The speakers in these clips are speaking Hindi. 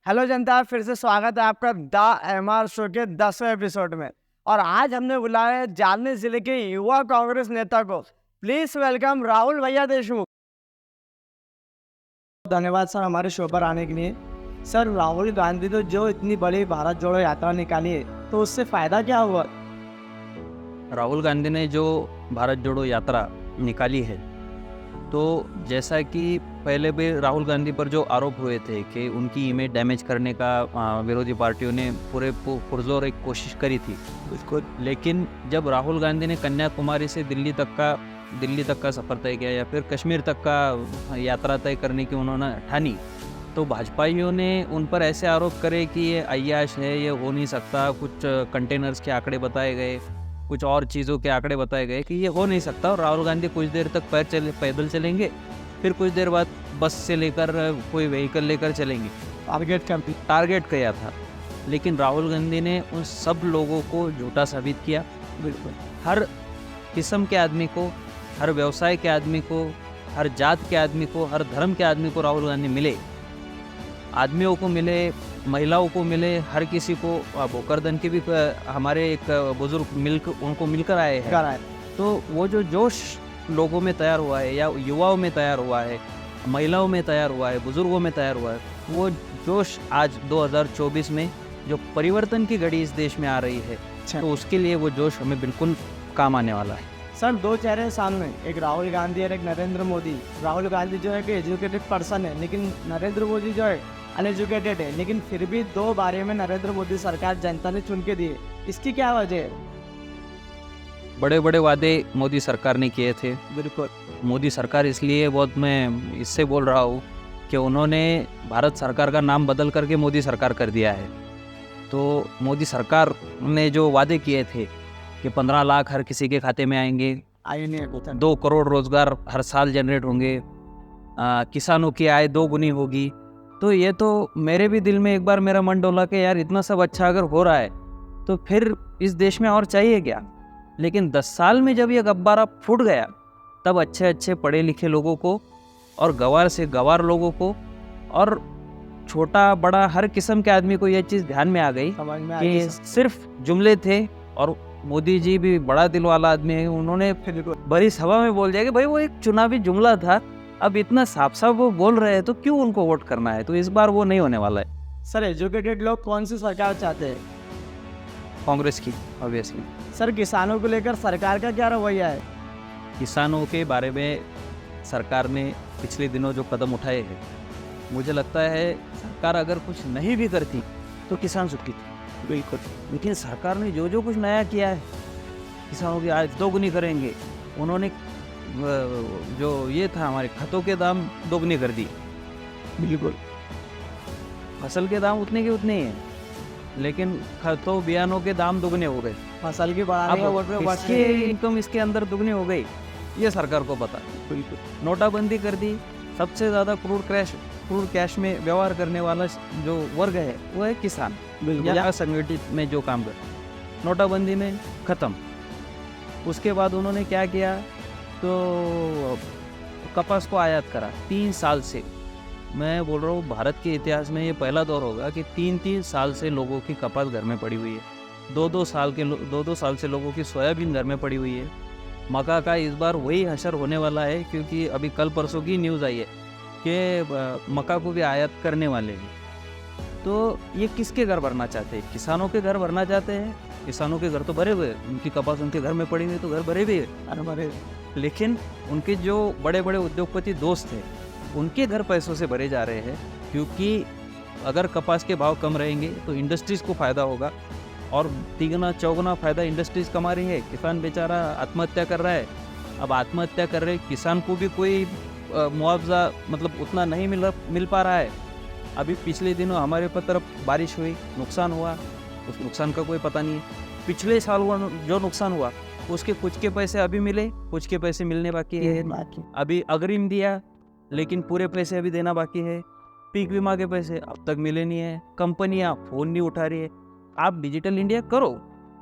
हेलो जनता, फिर से स्वागत है आपका द एमआर शो के 10वें एपिसोड में। और आज हमने बुलाया है जालनी जिले के युवा कांग्रेस नेता को। प्लीज वेलकम राहुल भैया देशमुख। धन्यवाद सर हमारे शो पर आने के लिए। सर, राहुल गांधी तो जो इतनी बड़ी भारत जोड़ो यात्रा निकाली है, तो उससे फायदा क्या हुआ? राहुल गांधी ने जो भारत जोड़ो यात्रा निकाली है, तो जैसा कि पहले भी राहुल गांधी पर जो आरोप हुए थे कि उनकी इमेज डैमेज करने का विरोधी पार्टियों ने पूरे पुरजोर एक कोशिश करी थी। बिल्कुल। लेकिन जब राहुल गांधी ने कन्याकुमारी से दिल्ली तक का सफ़र तय किया या फिर कश्मीर तक का यात्रा तय करने की उन्होंने ठानी, तो भाजपाइयों ने उन पर ऐसे आरोप करे कि ये अय्याश है, ये हो नहीं सकता। कुछ कंटेनर्स के आंकड़े बताए गए, कुछ और चीज़ों के आंकड़े बताए गए कि ये हो नहीं सकता। और राहुल गांधी कुछ देर तक पैदल चलेंगे, फिर कुछ देर बाद बस से लेकर कोई व्हीकल लेकर चलेंगे। टारगेट किया था, लेकिन राहुल गांधी ने उन सब लोगों को झूठा साबित किया। बिल्कुल। हर किस्म के आदमी को, हर व्यवसाय के आदमी को, हर जात के आदमी को, हर धर्म के आदमी को राहुल गांधी मिले। आदमियों को मिले, महिलाओं को मिले, हर किसी को। भोकरदन के भी हमारे एक बुजुर्ग उनको मिलकर आए हैं। तो वो जो जोश लोगों में तैयार हुआ है, या युवाओं में तैयार हुआ है, महिलाओं में तैयार हुआ है, बुजुर्गों में तैयार हुआ है, वो जोश आज 2024 में जो परिवर्तन की घड़ी इस देश में आ रही है, तो उसके लिए वो जोश हमें बिल्कुल काम आने वाला है। सर, दो चेहरे हैं सामने, एक राहुल गांधी और एक नरेंद्र मोदी। राहुल गांधी जो है कि एजुकेटेड पर्सन है, लेकिन नरेंद्र मोदी जो है अनएजुकेटेड है। लेकिन फिर भी दो बारे में नरेंद्र मोदी सरकार जनता ने चुन के दी है। इसकी क्या वजह है? बड़े बड़े वादे मोदी सरकार ने किए थे। बिल्कुल। मोदी सरकार इसलिए बहुत मैं इससे बोल रहा हूँ कि उन्होंने भारत सरकार का नाम बदल करके मोदी सरकार कर दिया है। तो मोदी सरकार ने जो वादे किए थे कि 15 लाख हर किसी के खाते में आएंगे, आई नहीं है। 2 करोड़ रोजगार हर साल जनरेट होंगे, किसानों की आय 2 गुनी होगी, तो ये तो मेरे भी दिल में एक बार मेरा मन डोला कि यार इतना सब अच्छा अगर हो रहा है तो फिर इस देश में और चाहिए क्या। लेकिन 10 साल में जब ये गब्बारा फूट गया, तब अच्छे अच्छे पढ़े लिखे लोगों को और गंवार से गंवार लोगों को और छोटा बड़ा हर किस्म के आदमी को ये चीज़ ध्यान में आ गई कि सिर्फ जुमले थे। और मोदी जी भी बड़ा दिल वाला आदमी है, उन्होंने बड़ी सभा में बोल दिया कि भाई वो एक चुनावी जुमला था, अब इतना साफ साफ वो बोल रहे हैं तो क्यों उनको वोट करना है। तो इस बार वो नहीं होने वाला है। सर, एजुकेटेड लोग कौन सी सरकार चाहते हैं? कांग्रेस की, ऑब्वियसली। सर, किसानों को लेकर सरकार का क्या रवैया है? किसानों के बारे में सरकार ने पिछले दिनों जो कदम उठाए हैं, मुझे लगता है सरकार अगर कुछ नहीं भी करती तो किसान सुखी थे। बिल्कुल। लेकिन सरकार ने जो जो कुछ नया किया है, किसानों की आय 2 गुनी करेंगे, उन्होंने जो ये था हमारे खतों के दाम 2 गुनी कर दी। बिल्कुल। फसल के दाम उतने के उतने ही हैं, लेकिन खतों बियानों के दाम 2 गुने हो गए। फसल की बढ़ाने इनकम इसके अंदर 2 गुनी हो गई, ये सरकार को पता। बिल्कुल। नोटाबंदी कर दी, सबसे ज़्यादा क्रूड कैश में व्यवहार करने वाला जो वर्ग है वो है किसान या असंगठित में जो काम कर। नोटाबंदी में ख़त्म। उसके बाद उन्होंने क्या किया, तो कपास को आयात करा 3 साल से। मैं बोल रहा हूँ भारत के इतिहास में ये पहला दौर होगा कि 3-3 साल से लोगों की कपास घर में पड़ी हुई है। 2-2 साल से लोगों की सोयाबीन घर में पड़ी हुई है। मक्का का इस बार वही हशर होने वाला है, क्योंकि अभी कल परसों की न्यूज़ आई है कि मक्का को भी आयात करने वाले हैं। तो ये किसके घर भरना चाहते हैं? किसानों के घर भरना चाहते हैं। किसानों के घर तो भरे हुए, उनकी कपास उनके घर में पड़ी हुई, तो घर भरे भी है। लेकिन उनके जो बड़े बड़े उद्योगपति दोस्त हैं, उनके घर पैसों से भरे जा रहे हैं, क्योंकि अगर कपास के भाव कम रहेंगे तो इंडस्ट्रीज़ को फ़ायदा होगा, और 3-4 फ़ायदा इंडस्ट्रीज़ कमा रही है। किसान बेचारा आत्महत्या कर रहा है। अब आत्महत्या कर रहे किसान को भी कोई मुआवजा मतलब उतना नहीं मिल पा रहा है। अभी पिछले दिनों हमारे तरफ बारिश हुई, नुकसान हुआ, उस नुकसान का कोई पता नहीं है। पिछले साल जो नुकसान हुआ उसके कुछ के पैसे अभी मिले, कुछ के पैसे मिलने बाकी है। अभी अग्रिम दिया, लेकिन पूरे पैसे अभी देना बाकी है। पीक बीमा के पैसे अब तक मिले नहीं है। कंपनियां फ़ोन नहीं उठा रही है। आप डिजिटल इंडिया करो,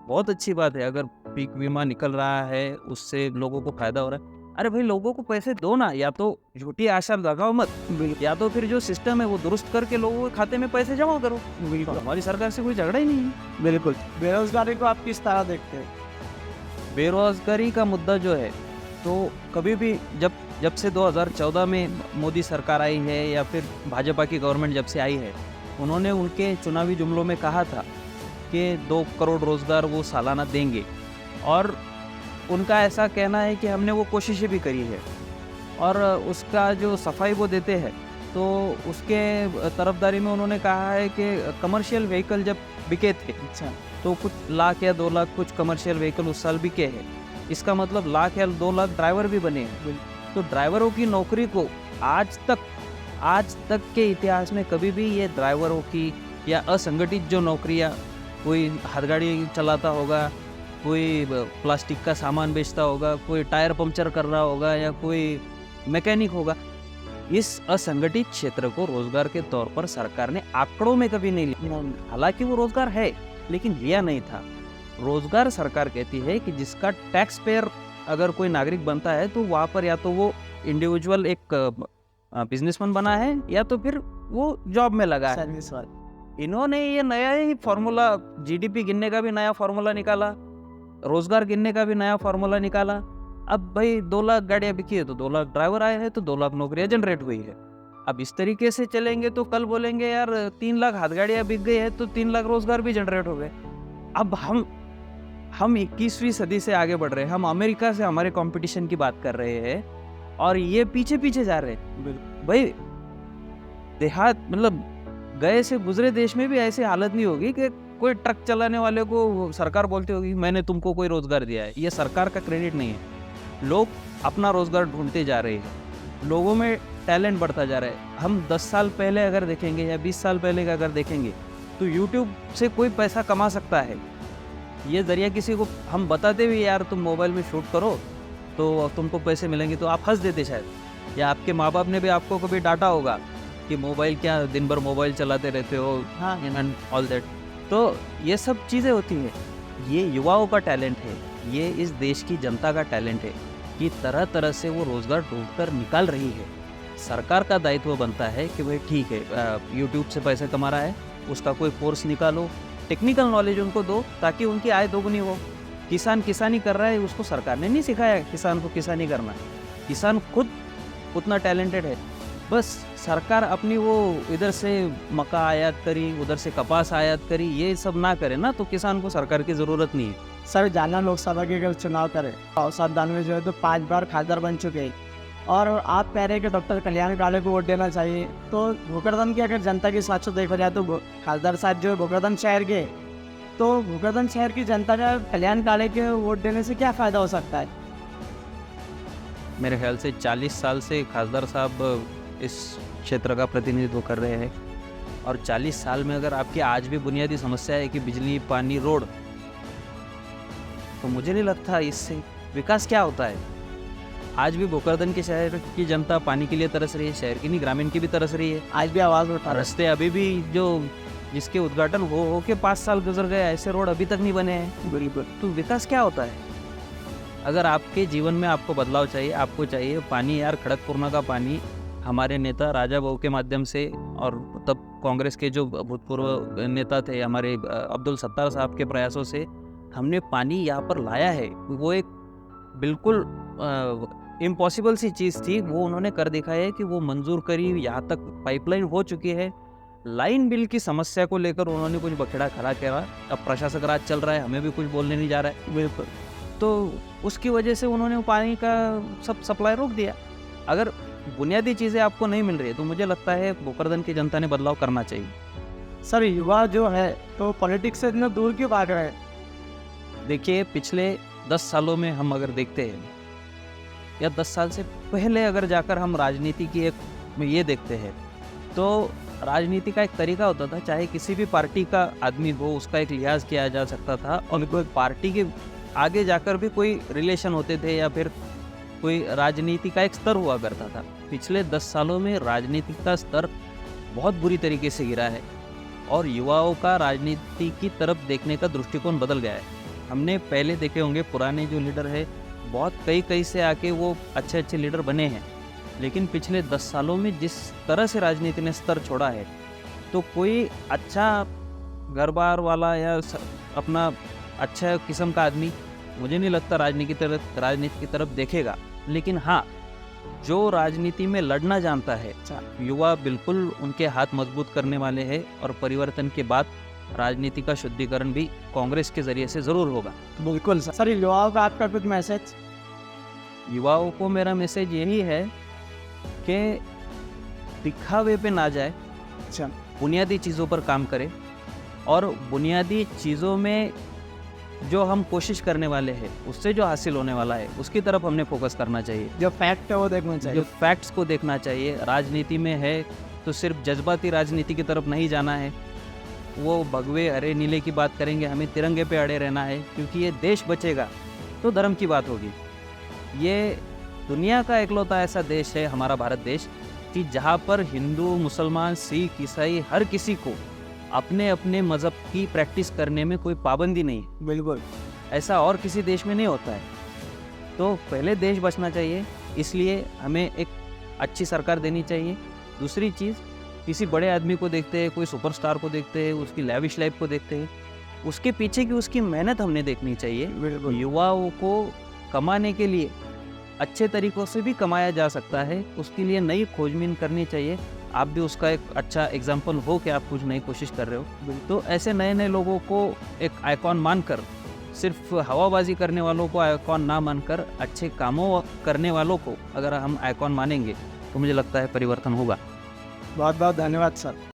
बहुत अच्छी बात है। अगर पीक बीमा निकल रहा है, उससे लोगों को फ़ायदा हो रहा है, अरे भाई लोगों को पैसे दो ना, या तो झूठी आशा लगाओ मत, या तो फिर जो सिस्टम है वो दुरुस्त करके लोगों के खाते में पैसे जमा करो। बिल्कुल हमारी सरकार से कोई झगड़ा ही नहीं है। बिल्कुल। बेरोजगारी को आप किस तरह देखते हैं? बेरोजगारी का मुद्दा जो है, तो कभी भी जब से 2014 में मोदी सरकार आई है या फिर भाजपा की गवर्नमेंट जब से आई है, उन्होंने उनके चुनावी जुमलों में कहा था कि 2 करोड़ रोज़गार वो सालाना देंगे, और उनका ऐसा कहना है कि हमने वो कोशिशें भी करी है, और उसका जो सफाई वो देते हैं तो उसके तरफदारी में उन्होंने कहा है कि कमर्शियल व्हीकल जब बिके थे अच्छा। तो कुछ लाख या 2 लाख कुछ कमर्शियल व्हीकल उस साल बिके हैं। इसका मतलब लाख या 2 लाख ड्राइवर भी बने हैं। तो ड्राइवरों की नौकरी को आज तक के इतिहास में कभी भी ये ड्राइवरों की या असंगठित जो नौकरियां, कोई हाथगाड़ी चलाता होगा, कोई प्लास्टिक का सामान बेचता होगा, कोई टायर पंक्चर कर रहा होगा, या कोई मैकेनिक होगा, इस असंगठित क्षेत्र को रोजगार के तौर पर सरकार ने आंकड़ों में कभी नहीं लिया। हालांकि वो रोजगार है लेकिन लिया नहीं था। रोजगार सरकार कहती है कि जिसका टैक्स पेयर अगर कोई नागरिक बनता है तो वहाँ पर या तो वो इंडिविजुअल एक बिजनेसमैन बना है या तो फिर वो जॉब में लगा है। सर्विस वाला। इन्होंने ये नया ही फॉर्मूला, जीडीपी गिनने का भी नया फॉर्मूला निकाला, रोजगार गिनने का भी नया फॉर्मूला निकाला। अब भाई 2 लाख गाड़ियाँ बिकी है तो 2 लाख ड्राइवर आए हैं तो 2 लाख नौकरियाँ जनरेट हुई है। अब इस तरीके से चलेंगे तो कल बोलेंगे यार 3 लाख हाथ गाड़ियाँ बिक गई है तो 3 लाख रोजगार भी जनरेट हो गए। अब हम 21वीं सदी से आगे बढ़ रहे हैं, हम अमेरिका से हमारे कंपटीशन की बात कर रहे हैं और ये पीछे जा रहे हैं। भाई देहात मतलब गए से गुजरे देश में भी ऐसी हालत नहीं होगी कि कोई ट्रक चलाने वाले को सरकार बोलती होगी मैंने तुमको कोई रोजगार दिया है। ये सरकार का क्रेडिट नहीं है। लोग अपना रोजगार ढूंढते जा रहे हैं, लोगों में टैलेंट बढ़ता जा रहा है। हम 10 साल पहले अगर देखेंगे या 20 साल पहले का अगर देखेंगे तो यूट्यूब से कोई पैसा कमा सकता है। ये जरिया किसी को हम बताते भी यार तुम मोबाइल में शूट करो तो तुमको पैसे मिलेंगे तो आप हंस देते शायद, या आपके माँ बाप ने भी आपको कभी डांटा होगा कि मोबाइल क्या दिन भर मोबाइल चलाते रहते हो, हाँ एंड ऑल दैट। तो ये सब चीज़ें होती हैं। ये युवाओं का टैलेंट है, ये इस देश की जनता का टैलेंट है कि तरह तरह से वो रोज़गार ढूंढकर निकाल रही है। सरकार का दायित्व बनता है कि भाई ठीक है यूट्यूब से पैसे कमा रहा है, उसका कोई कोर्स निकालो, टेक्निकल नॉलेज उनको दो ताकि उनकी आय दोगुनी हो। किसान किसानी कर रहा है, उसको सरकार ने नहीं सिखाया किसान को किसानी करना। किसान खुद उतना टैलेंटेड है, बस सरकार अपनी वो इधर से मक्का आयात करी, उधर से कपास आयात करी, ये सब ना करे ना तो किसान को सरकार की ज़रूरत नहीं है। सर जालना लोकसभा के अगर चुनाव करें औसत में जो है तो 5 बार खासदार बन चुके हैं और आप कह रहे हैं कि डॉक्टर कल्याण काले को वोट देना चाहिए, तो भोकरदन की अगर जनता की स्वास्थ्य देखा जाए तो खासदार साहब जो है भोकरदन शहर के, तो भोकरदन शहर की जनता का कल्याण काले के वोट देने से क्या फ़ायदा हो सकता है? मेरे ख्याल से 40 साल से खासदार साहब इस क्षेत्र का प्रतिनिधित्व कर रहे हैं और 40 साल में अगर आपकी आज भी बुनियादी समस्या है कि बिजली, पानी, रोड, तो मुझे नहीं लगता इससे विकास क्या होता है। आज भी भोकरदन के शहर की जनता पानी के लिए तरस रही है, शहर की नहीं ग्रामीण की भी तरस रही है। आज भी आवाज़ उठा रास्ते अभी भी जो जिसके उद्घाटन हो के 5 साल गुजर गए, ऐसे रोड अभी तक नहीं बने हैं। बिल्कुल। तो विकास क्या होता है? अगर आपके जीवन में आपको बदलाव चाहिए, आपको चाहिए पानी, यार खड़कपूर्णा का पानी हमारे नेता राजा बहू के माध्यम से और तब कांग्रेस के जो भूतपूर्व नेता थे हमारे अब्दुल सत्तार साहब के प्रयासों से हमने पानी यहाँ पर लाया है। वो एक बिल्कुल इम्पॉसिबल सी चीज़ थी, वो उन्होंने कर दिखाया है कि वो मंजूर करी, यहाँ तक पाइपलाइन हो चुकी है। लाइन बिल की समस्या को लेकर उन्होंने कुछ बखेड़ा खड़ा किया, अब प्रशासक राज चल रहा है, हमें भी कुछ बोलने नहीं जा रहा है। बिल्कुल। तो उसकी वजह से उन्होंने पानी का सब सप्लाई रोक दिया। अगर बुनियादी चीज़ें आपको नहीं मिल रही है तो मुझे लगता है भोकरदन की जनता ने बदलाव करना चाहिए। सर युवा जो है तो पॉलिटिक्स से इतना दूर क्यों भाग रहे हैं? देखिए पिछले 10 सालों में हम अगर देखते हैं या 10 साल से पहले अगर जाकर हम राजनीति की एक में ये देखते हैं तो राजनीति का एक तरीका होता था, चाहे किसी भी पार्टी का आदमी हो उसका एक लिहाज किया जा सकता था और कोई पार्टी के आगे जाकर भी कोई रिलेशन होते थे या फिर कोई राजनीति का एक स्तर हुआ करता था। पिछले 10 सालों में राजनीति का स्तर बहुत बुरी तरीके से गिरा है और युवाओं का राजनीति की तरफ देखने का दृष्टिकोण बदल गया है। हमने पहले देखे होंगे पुराने जो लीडर है बहुत कई से आके वो अच्छे अच्छे लीडर बने हैं, लेकिन पिछले 10 सालों में जिस तरह से राजनीति ने स्तर छोड़ा है, तो कोई अच्छा घर बार वाला या अपना अच्छा किस्म का आदमी मुझे नहीं लगता राजनीति की तरफ देखेगा। लेकिन हाँ, जो राजनीति में लड़ना जानता है युवा, बिल्कुल उनके हाथ मजबूत करने वाले हैं, और परिवर्तन के बाद राजनीति का शुद्धिकरण भी कांग्रेस के जरिए से ज़रूर होगा। बिल्कुल सर, युवाओं का आपका कुछ मैसेज? युवाओं को मेरा मैसेज यही है कि दिखावे पे ना जाए, अच्छा, बुनियादी चीज़ों पर काम करें, और बुनियादी चीज़ों में जो हम कोशिश करने वाले हैं उससे जो हासिल होने वाला है उसकी तरफ हमने फोकस करना चाहिए। जो फैक्ट है वो देखना चाहिए, जो फैक्ट्स को देखना चाहिए। राजनीति में है तो सिर्फ जज्बाती राजनीति की तरफ नहीं जाना है, वो भगवे हरे नीले की बात करेंगे, हमें तिरंगे पे अड़े रहना है, क्योंकि ये देश बचेगा तो धर्म की बात होगी। ये दुनिया का इकलौता ऐसा देश है हमारा भारत देश कि जहाँ पर हिंदू, मुसलमान, सिख, ईसाई हर किसी को अपने अपने मज़हब की प्रैक्टिस करने में कोई पाबंदी नहीं है। बिल्कुल, ऐसा और किसी देश में नहीं होता है। तो पहले देश बचना चाहिए, इसलिए हमें एक अच्छी सरकार देनी चाहिए। दूसरी चीज़, किसी बड़े आदमी को देखते हैं, कोई सुपरस्टार को देखते हैं, उसकी लैविश लाइफ को देखते हैं, उसके पीछे की उसकी मेहनत हमने देखनी चाहिए। बिल्कुल। युवाओं को कमाने के लिए अच्छे तरीक़ों से भी कमाया जा सकता है, उसके लिए नई खोजबीन करनी चाहिए। आप भी उसका एक अच्छा एग्जाम्पल हो कि आप कुछ नई कोशिश कर रहे हो। तो ऐसे नए नए लोगों को एक आइकॉन मानकर, सिर्फ हवाबाजी करने वालों को आइकॉन ना मानकर, अच्छे कामों करने वालों को अगर हम आइकॉन मानेंगे तो मुझे लगता है परिवर्तन होगा। बहुत बहुत धन्यवाद सर।